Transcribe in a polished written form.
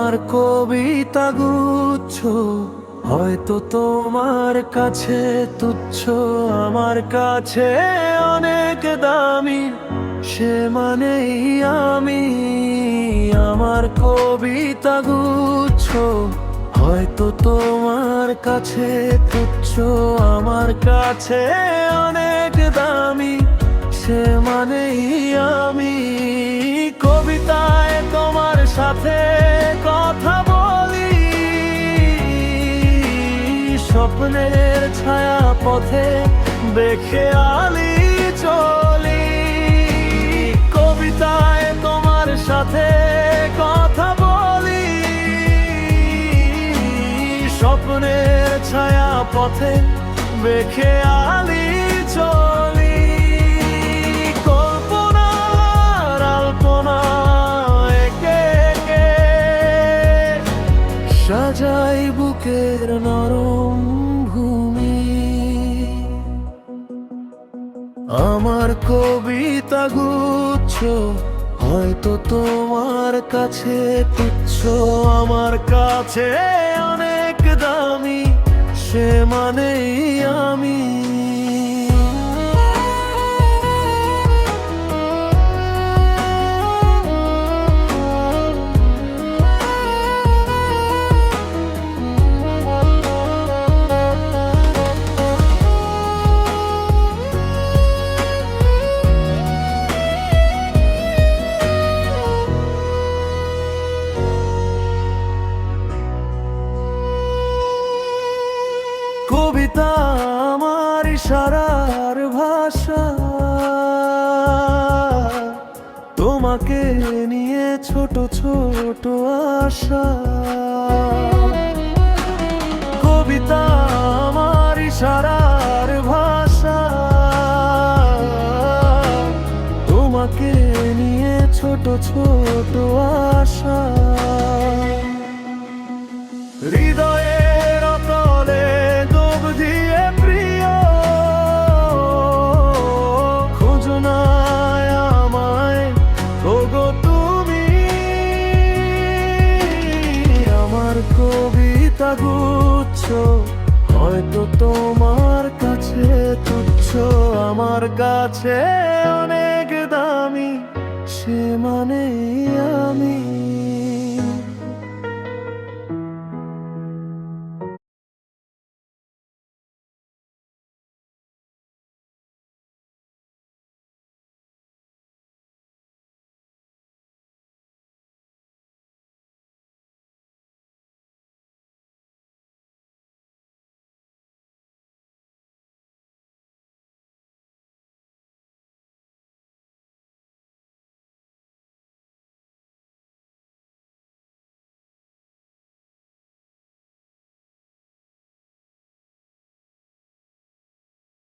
আমার কবিতা গুচ্ছ হয়তো তোমার কাছে তুচ্ছ, আমার কাছে অনেক দামি, সে মানেই আমি। আমার কবিতা গুচ্ছ হয়তো তোমার কাছে তুচ্ছ, আমার কাছে অনেক দামি, সে মানেই আমি। কবিতায় তোমার সাথে কথা বলি, স্বপ্নের ছায়া পথে দেখে আলি চলি। কবিতায় তোমার সাথে কথা বলি, স্বপ্নের ছায়া পথে দেখে আলি চলি। কল্পনার আলপনা একে একে সাজাই বুকের নরম ভূমি। আমার কবিতা গুচ্ছ হয়তো তোমার কাছে তুচ্ছ, আমার কাছে অনেক দামি, সে মানেই আমি। কবিতা আমার ইশারার ভাষা, তোমাকে নিয়ে ছোট ছোট আশা। কবিতা আমার ইশারার ভাষা, তোমাকে নিয়ে ছোট ছোট আশা। হৃদয়ের অতলে ডুব দিয়ে প্রিয়, খোঁজো না আমায় ওগো তুমি। আমার কবিতা গুচ্ছ হয়তো তোমার কাছে তুচ্ছ, আমার কাছে অনেক দামি, সে মানেই আমি।